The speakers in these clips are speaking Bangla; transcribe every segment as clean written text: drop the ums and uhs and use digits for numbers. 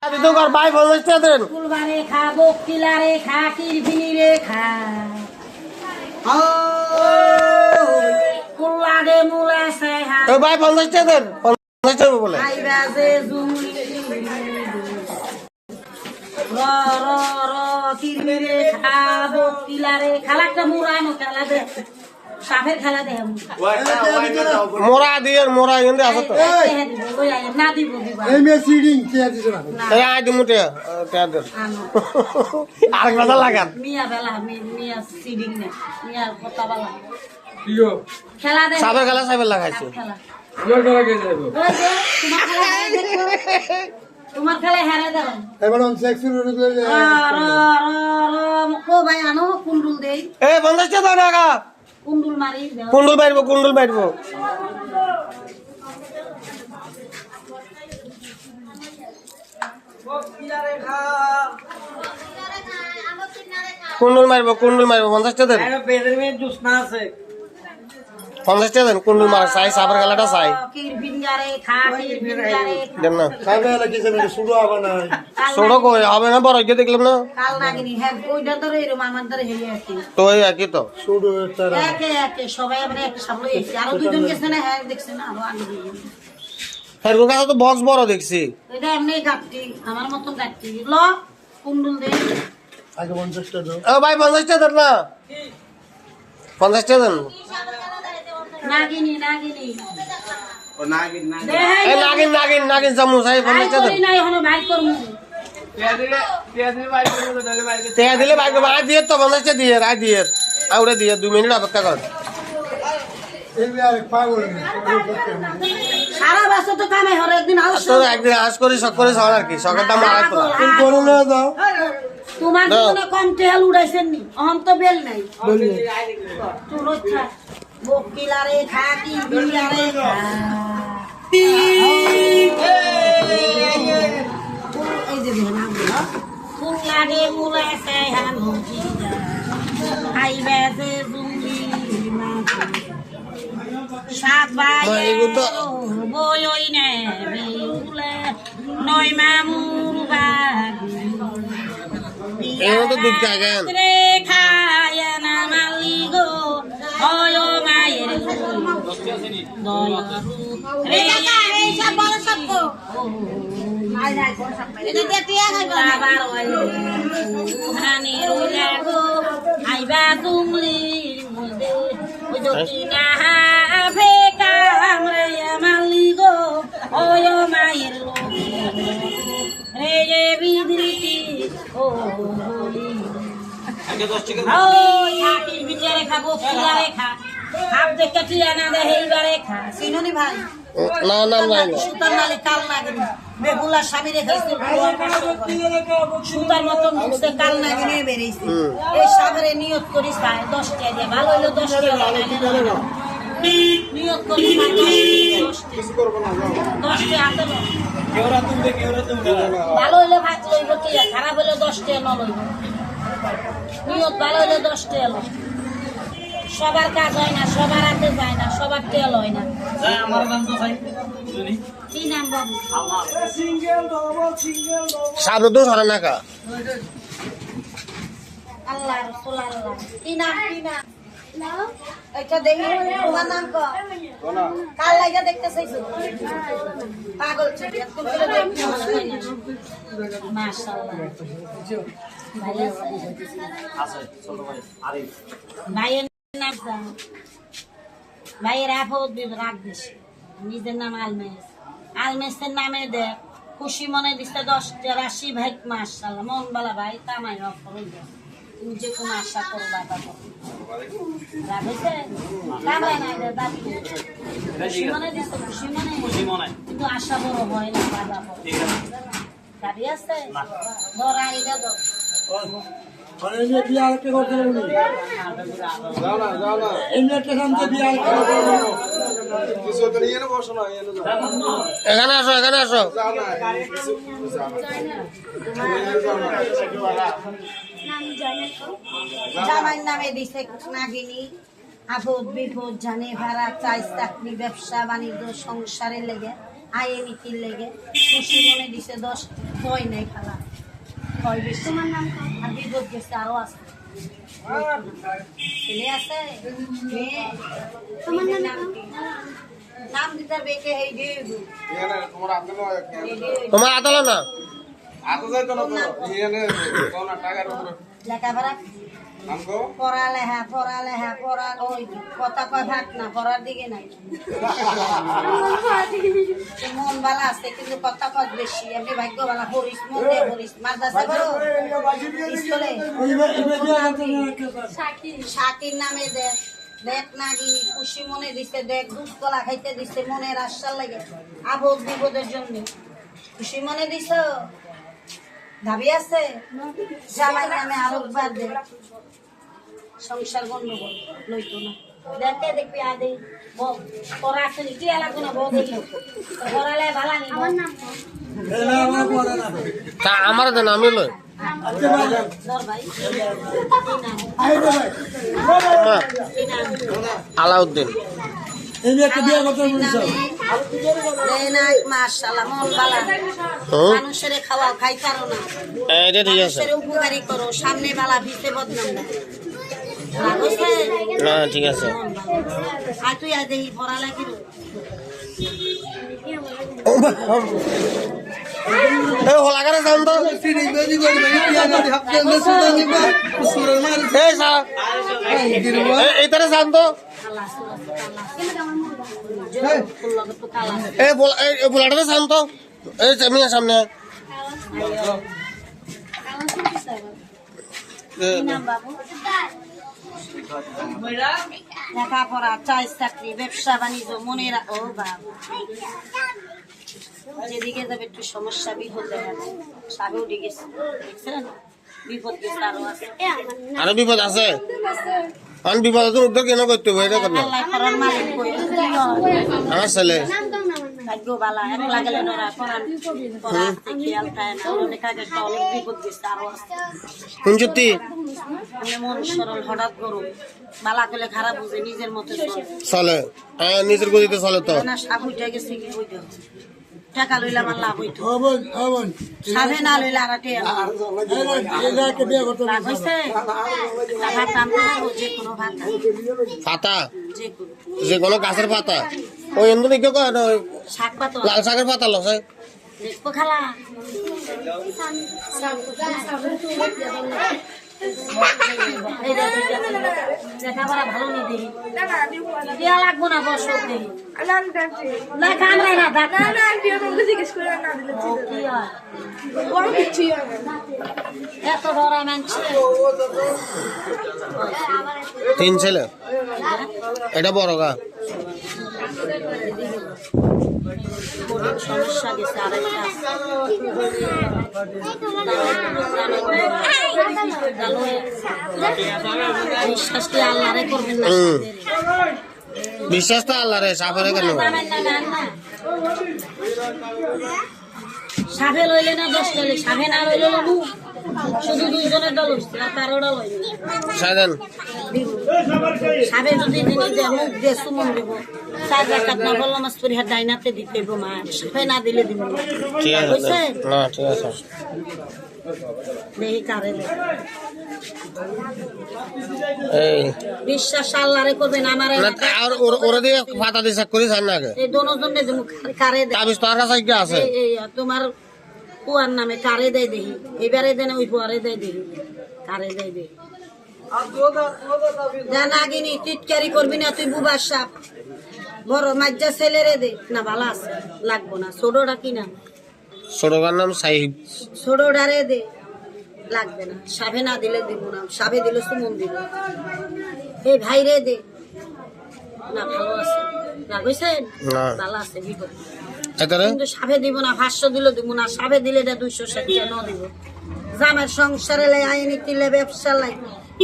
তোর ভাই বলছে দেন ফুলবারে খা বকিলারে খা কিরভিনিরে খা কুল্লাগে মুলাছে হা তোর ভাই বলছে দেন বলছে বলে আই বাজে জুমলি র র র কিরভিনিরে খা বকিলারে খালাটা মুরানো খেলা দে সাফের খেলা দে মোরা দিয়ে মোরা এন্ডে আছে তো না দিব দিবা এই মে সিডিং কে দিছ না এই আই দিমুতে তে দে আরেক কথা লাগান মিয়া বেলা মিয়া সিডিং না মিয়া কথা বলা প্রিয় খেলা দে সাবের লাগাইছে খেলা আমার খেলা কে যাইবো তোমার খেলা হেরে দেব এবার অন সেক্সি রোড করে ও ভাই আনো কুন্ডুল দেই এ বন্ধছে দাও না কুন্ডুল মারি দাও কুন্ডুল মারবো কুন্ডুল মারবো 50 টাকা দেন পেটের মধ্যে জুসনা আছে 50 টাকা দেন কুন্ডুল মারা চাই সাবের খেলাটা চাই কিরভিনগারে খা কিরভিনগারে দেন না খাবে লাগি যাবে শুরু হবে না ছোট কই হবে না বড় যে দেখলাম না কাল নাগিনি হ্যাঁ ওইটা ধরে এরকম আমার ধরে হেলে আছে তো এই একই তো শুরু তারা একে একে সবাই আমরা এক সামনে এসে আরো দুইজন গেছে না হ্যাঁ দেখছে না আরো আগে দিয়ে ফেরগুর কাছে তো বক্স বড় দেখছি এটা এমনি গাটটি আমার মতন গাটটি ল কুন্ডুল দে আগে 50 টাকা দাও ও ভাই 50 টাকা দেন না 50 টাকা দেন নাগিনি ও নাগিন না এই নাগিন জামু চাই 50 টাকা দেন নাই হলো ভাই করমু পেয়াদিলে বাইরে করে দলে বাইরে টাকা দিলে ভাই ভাই দিয়ে তো 50 টাকা দিয়ে রাই দিয়ে আউরে দিয়ে 2 মিনিট অপেক্ষা কর এই আর পাগল সারা বছর তো কামাই হরে একদিন আউস তো একদিন আজ করি শখ করে সর আর কি শখের দাম আড়াই তোলা তুমি করে না দাও তোমার জীবনে কম তেল উড়াইছেন নি অহম তো বেল নাই বলি তোর ইচ্ছা বকিলারে খাকি বিলারে খা এই যে নাম গুলো ফুল লাগে মুলাছে হানো জিদা আই বেজে জুমলি সাত ভাই বই ওই নে বেউলে নয় মামুর বাগি এও তো দুধ খাগেন রে খায় না মালিগো হয় মায়ের দয়া রে এই সব বড় শব্দ নাই নাই কোন শব্দ এটা দিয়ে টিয়া খাইবা আবার ওই হানি রুলা গো আইবা তুমলি মুদে ওই দকিনা হাফে কামরে মালিগো হয় মায়ের রে বিদৃতি ও আগে 10 টাকা ও ছাতির ভিতরে খাবো ফুলারে খা খাপ দেখে টিয়া না দে এইবারে খা চিনুনি ভাই না নাম নাই না সুতার নালে কাল নাগিনি বেগুলা স্বামী রেখাইছে সুতার মতন মুখে কাল নাগিনি বেরিয়েছে এই সাগরে নিয়ত করি 10 টাকা দিয়ে ভালো হইলো 10 টাকা নিয়ত করি 10 টাকা হাতে লো কেওরা তুমি ভালো হইলে ভাত লইব টিয়া খারাপ হইলে 10 টাকা ন লইব নিয়ত ভালো হইলে 10 টাকা লো সবার কাজ হয় না সবার হাতে যায় না সবার তেল হয় না যাই আমার নাম তো চাই শুনি কি নাম বাবু আমার সামনে তো সরে না কা আল্লাহ রাসূল আল্লাহ কি নাম এটা দেখি তোমার নাম কো কাল লাগা দেখতে চাইছো পাগল ছিলি একদম করে দেখতে মাশাআল্লাহ ভালো আছে ছোট ভাই আরিফ ভাইয়ের নাম জানো ভাইয়ের আফত রাখ দিস নিজের নাম আলমেসের নামে দেখ খুশি মনে দিচ্ছে 10 রাশি ভাই মাশাআল্লাহ মন বালা ভাই কামাই অফর তুমি যে কোনো আশা করো বাবা রাখেছে কামাই নাই রে দাবি খুশি মনে দিচ্ছে খুশি মনে কিন্তু আশা বড় হয় না বাবা ঠিক আছে দাবি আছে ধর আইগা দাও মানে এই বিয়া আরেকটা করতে হবে যাও না এমনি একটা কামতে বিয়া আরেকটা করতে হবে কিছু তো নিয়ে না বসো না এখানে আসো জামাই নামে দিছে নাগিনী আপদ বিপদ জানে ভাড়া চাই চাকরি ব্যবসা বাণিজ্য সংসারে লেগে আয়ে নীতির লেগে খুশি মনে দিছে 10 হয় নাই খালা হয় বেশি তোমার নাম আর বিপদ গেছে আরো আছে ছেলে আছে মেয়ে তোমার নাম কি? নাম দিতে বেকে এই দেব তোমার আদালো না লেখাপড়া পড়ালেখা পড়া ওই কথা কয় ভাগ না পড়ার দিকে নাই মন বালা আছে কিন্তু কথা কয় বেশি এমনি ভাগ্য বালা হরিস মন দিয়ে হরিস মাদ্রাসা করো স্কুলে শাকির নামে দেখ নাগিনী খুশি মনে দিছে দেখ দুধ কলা খাইতে দিছে মনের আশ্বাস লাগে আবদ বিপদের জন্য খুশি মনে দিছ দাবি আছে জামাই নামে আরেকবার দে সংসার গন্ডগোল লইতো না দেখে দেখবি আদে পড়া আছে কি লাগবে না বউ দেখো পড়ালে ভালো নি আমার নাম তা আমার দেন আমি লই দর ভাই আলাউদ্দিন এই একটা বিয়ে করতে বলছো মাশাআল্লাহ মন বালা মানুষের খাওয়া খাই পারো না এটা ঠিক আছে মানুষের উপকারী করো সামনে বালা ভিতে বদনাম না না ঠিক আছে আর তুই আজ দেখি পড়ালেখি এই হলাগারে যান তো এই স্যার এইটারে যান তো এই বোলাটারে যান তো এই মিয়া সামনে লেখাপড়া চাই চাকরি ব্যবসা বাণিজ্য মনে ও বাবা যেদিকে যাবে একটু সমস্যা বিপদ দেখা যায় সাগে উঠে গেছে দেখছেন বিপদ গেছে আরো আছে আরো বিপদ আছে কারণ বিপদ তো উদ্ধার কেন করতে হবে এটা করলাম আল্লাহ করার মালিক কই আমার ছেলে ভাগ্য বালা এক লাগলে নরা কোরআন পড়া খেয়াল থাকে না অনেক আগে একটা অনেক বিপদ গেছে আরো আছে কোন সত্যি আমি মন সরল হঠাৎ করো বালা করলে খারাপ বুঝে নিজের মতো চলে নিজের গতিতে চলে তো না সাপ উঠে গেছে কি হইতে টাকা লইলে আমার লাভ হইতো হবন হবন সাবে না লইলে আর টেয়া এই একটা বিয়ে করতে রাগ হইছে ভাত আনতে পারবো যে কোনো ভাত পাতা যে কোনো যে কোনো গাছের পাতা ওই এমন কেউ কয় না ওই শাক পাতো লাল শাকের পাতা লসে দেখবো খালা লেখাপড়া ভালো নি দেখি দেওয়া লাগবো না বসো দেখি লেখা আমরা না এত বড় মানছে তিন ছেলে এটা বড় গা সমস্যা গেছে আরেকটা বিশ্বাসটি আল্লাহরে করবেন না বিশ্বাস তো আল্লাহ রে সাফারে কেন সাফে লইলে না 10 লইলে সাফে না লইলে লবু শুধু দুইজনের দল হচ্ছে আর কারোটা লইলে সাইদেন সাফে যদি দিনে যে মুখ দিয়ে সুমন দেব 4 রাকাত না বললাম মাস পরিহার ডাইনাতে দিতে গো মা সাফে না দিলে দিব ঠিক আছে বুঝছে না ঠিক আছে দেহি কারে এই বিশ্বাস আল্লাহরে করবেন আমারে না আর ওরা দিয়ে পাতা দিয়ে চেক করি ছাড় না আগে এই দোনোজনে যে মুখ কারে দেয় তাবিজ তোর কাছে কি আছে এই তোমার পুয়ার নামে কারে দেয় দেখি এবারে দেন ওই পুয়ারে দেয় দেখি কারে দেয় দেখি জানাগিনি টিটকারি করবি না তুই বুবার সাপ বড় মাজ্জা ছেলেরে দে না ভালো আছে লাগবো না ছোটটা কিনা ছোটকার নাম সাহিব ছোটটারে দে লাগবে না সাবে না দিলে দিব না সাবে দিলে সুমন দিব এই ভাইরে দে না ভালো আছে রাখছেন না ভালো আছে বিপদ এটারে কিন্তু সাবে দিব না 500 দিলে দিব না সাবে দিলে 260 টাকা দিব জামার সংসারে লাই আইনি তিলে ব্যবসা লাই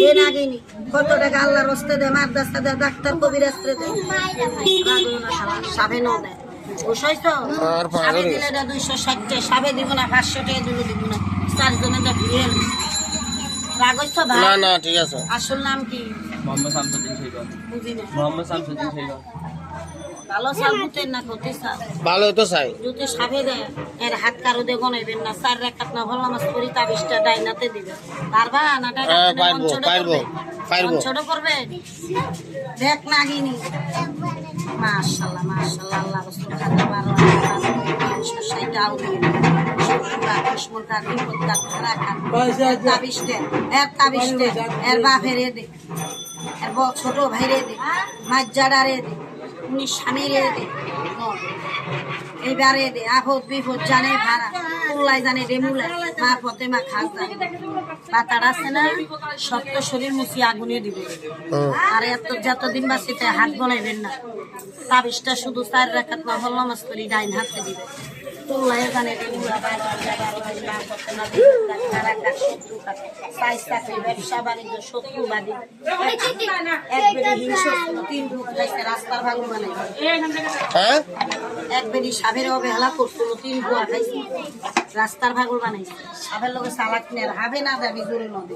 এ নাগিনি কত টাকা আল্লাহর রাস্তে দে মাদ্রাসা দে ডাক্তার কবিরাজ দে সাবে ন দেয় বুঝাইছো আর সাবে দিলে 260 টাকা সাবে দিব না 500 টাকা দিলে দিব না 4 জনের দা ভিড় রাগইছো ভাই না না ঠিক আছে আসল নাম কি মোহাম্মদ শামসুদ্দিন শেখ বুঝি না মোহাম্মদ শামসুদ্দিন শেখ ভালো চাল ভূতের না ক্ষতি চাল ভালোই তো চাই যদি সাপে দেয় এর হাত কারো দিয়ে গনাইবেন না 4 রাকাত না হল নামাজ পড়ি তাবিজটা ডাইনাতে দিবে পারবা না টাকা হ্যাঁ, পারবো। ছোট করবে দেখ না গিনি মাশাআল্লাহ মাশাআল্লাহ আল্লাহ রাসূল খাদা বারো সেইটা আউলি সবটা কিসমত আর বিপদ রাখা তাবিজটা এর বাপের দে এর ছোট ভাইরে দে মাজ্জাডারে দে উনি স্বামীরে দে এইবারে দে আপদ বিপদ জানে ভাড়া উল্লাই জানে রেমুলা মা পথে মা খাস জানে পাতার আছে না শক্ত শরীর মুছি আগুনে দিবে আর যতদিন বাঁচিতে হাত বনাইবেন না তাবিজটা শুধু 4 রাকাত নফল নামাজ পড়ি ডাইন হাতে দিবে উল্লাই জানে রেমুলা ব্যবসা বাণিজ্য শত্রুবাদী একবারে হিংস্র 3 ভূত খাইছে রাস্তার ভাগ বানাই হ্যাঁ একবারই সাপের অবহেলা করছিল 3 বুয়া খাইছে রাস্তার ভাগল বানাইছে সাপের লোকে সালাক নেয় হাবে না দাবি করে নদী